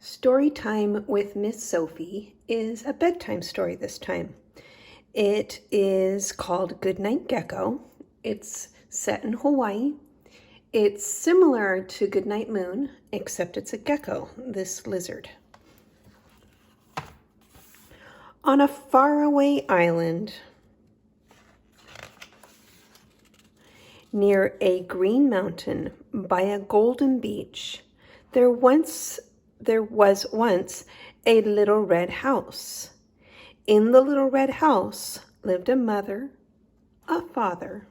Story time with Miss Sophie is a bedtime story this time. It is called Goodnight Gecko. It's set in Hawaii. It's similar to Goodnight Moon, except it's a gecko, this lizard. On a faraway island near a green mountain by a golden beach, there was once a little red house. In the little red house lived a mother, a father,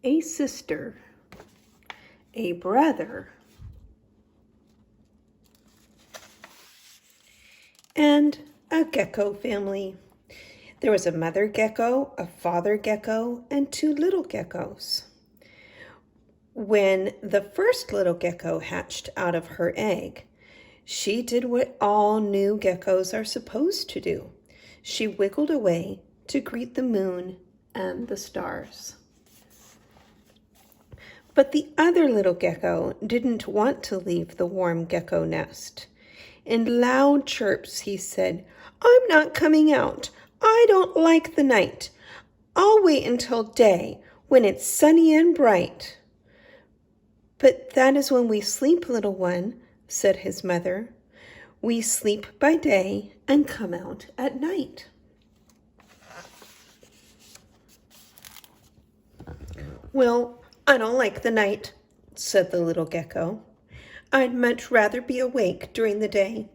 a sister, a brother, and a gecko family. There was a mother gecko, a father gecko, and two little geckos. When the first little gecko hatched out of her egg, she did what all new geckos are supposed to do. She wiggled away to greet the moon and the stars. But the other little gecko didn't want to leave the warm gecko nest. In loud chirps, he said, "I'm not coming out. I don't like the night. I'll wait until day when it's sunny and bright." "But that is when we sleep, little one," said his mother. "We sleep by day and come out at night." "Well, I don't like the night," said the little gecko. "I'd much rather be awake during the day,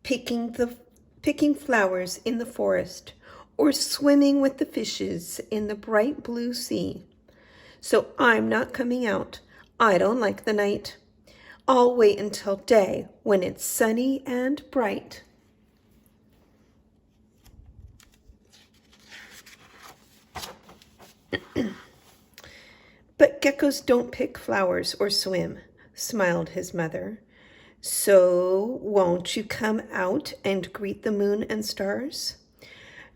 picking flowers in the forest, or swimming with the fishes in the bright blue sea. So I'm not coming out. I don't like the night. I'll wait until day when it's sunny and bright." "But geckos don't pick flowers or swim," smiled his mother. "So won't you come out and greet the moon and stars?"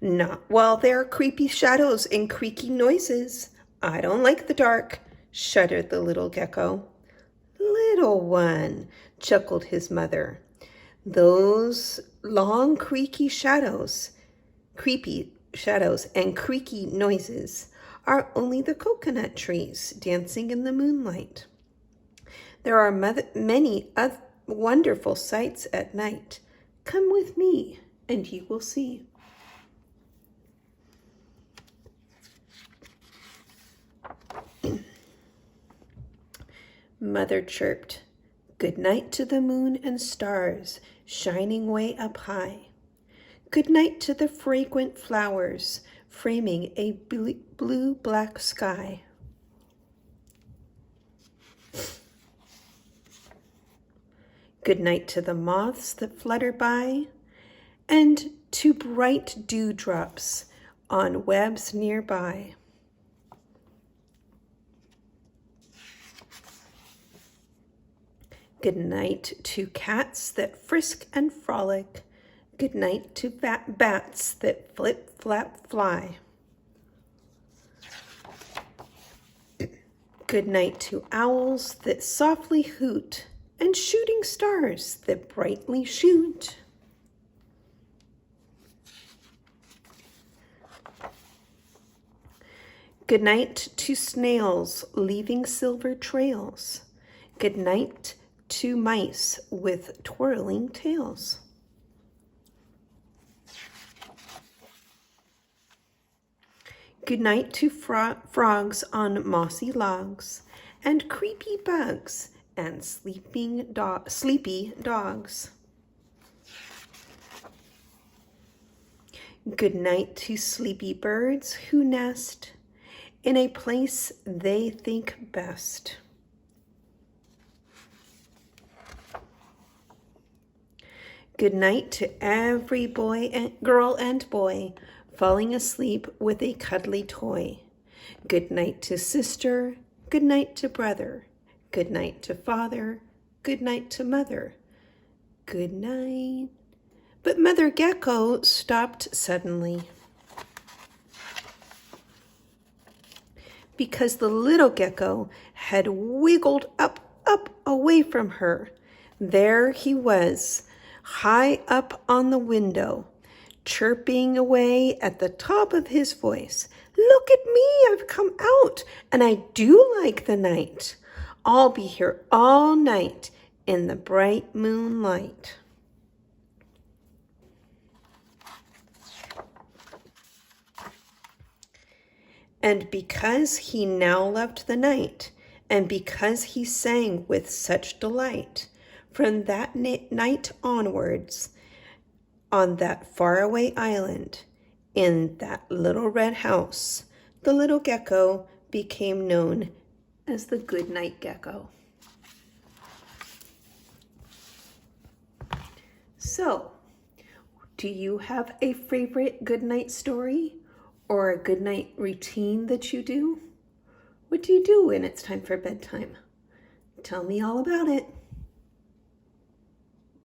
"Not while there are creepy shadows and creaky noises. I don't like the dark," shuddered the little gecko. "Little one," chuckled his mother, "those long creepy shadows and creaky noises are only the coconut trees dancing in the moonlight. There are many wonderful sights at night. Come with me and you will see." Mother chirped, "Good night to the moon and stars shining way up high. Good night to the fragrant flowers framing a blue-black sky. Good night to the moths that flutter by, and to bright dewdrops on webs nearby. Good night to cats that frisk and frolic. Good night to bats that flip, flap, fly. Good night to owls that softly hoot, and shooting stars that brightly shoot. Good night to snails leaving silver trails. Good night to mice with twirling tails. Good night to frogs on mossy logs, and creepy bugs and sleepy dogs. Good night to sleepy birds who nest in a place they think best. Good night to every girl and boy falling asleep with a cuddly toy. Good night to sister, good night to brother, good night to father, good night to mother. Good night. But Mother Gecko stopped suddenly. because the little gecko had wiggled up up away from her. There he was, high up on the window, chirping away at the top of his voice. Look at me, I've come out, and I do like the night. I'll be here all night in the bright moonlight. And because he now loved the night, and because he sang with such delight, from that night onwards, on that faraway island, in that little red house, the little gecko became known as the Goodnight Gecko. So, do you have a favorite goodnight story or a goodnight routine that you do? What do you do when it's time for bedtime? Tell me all about it.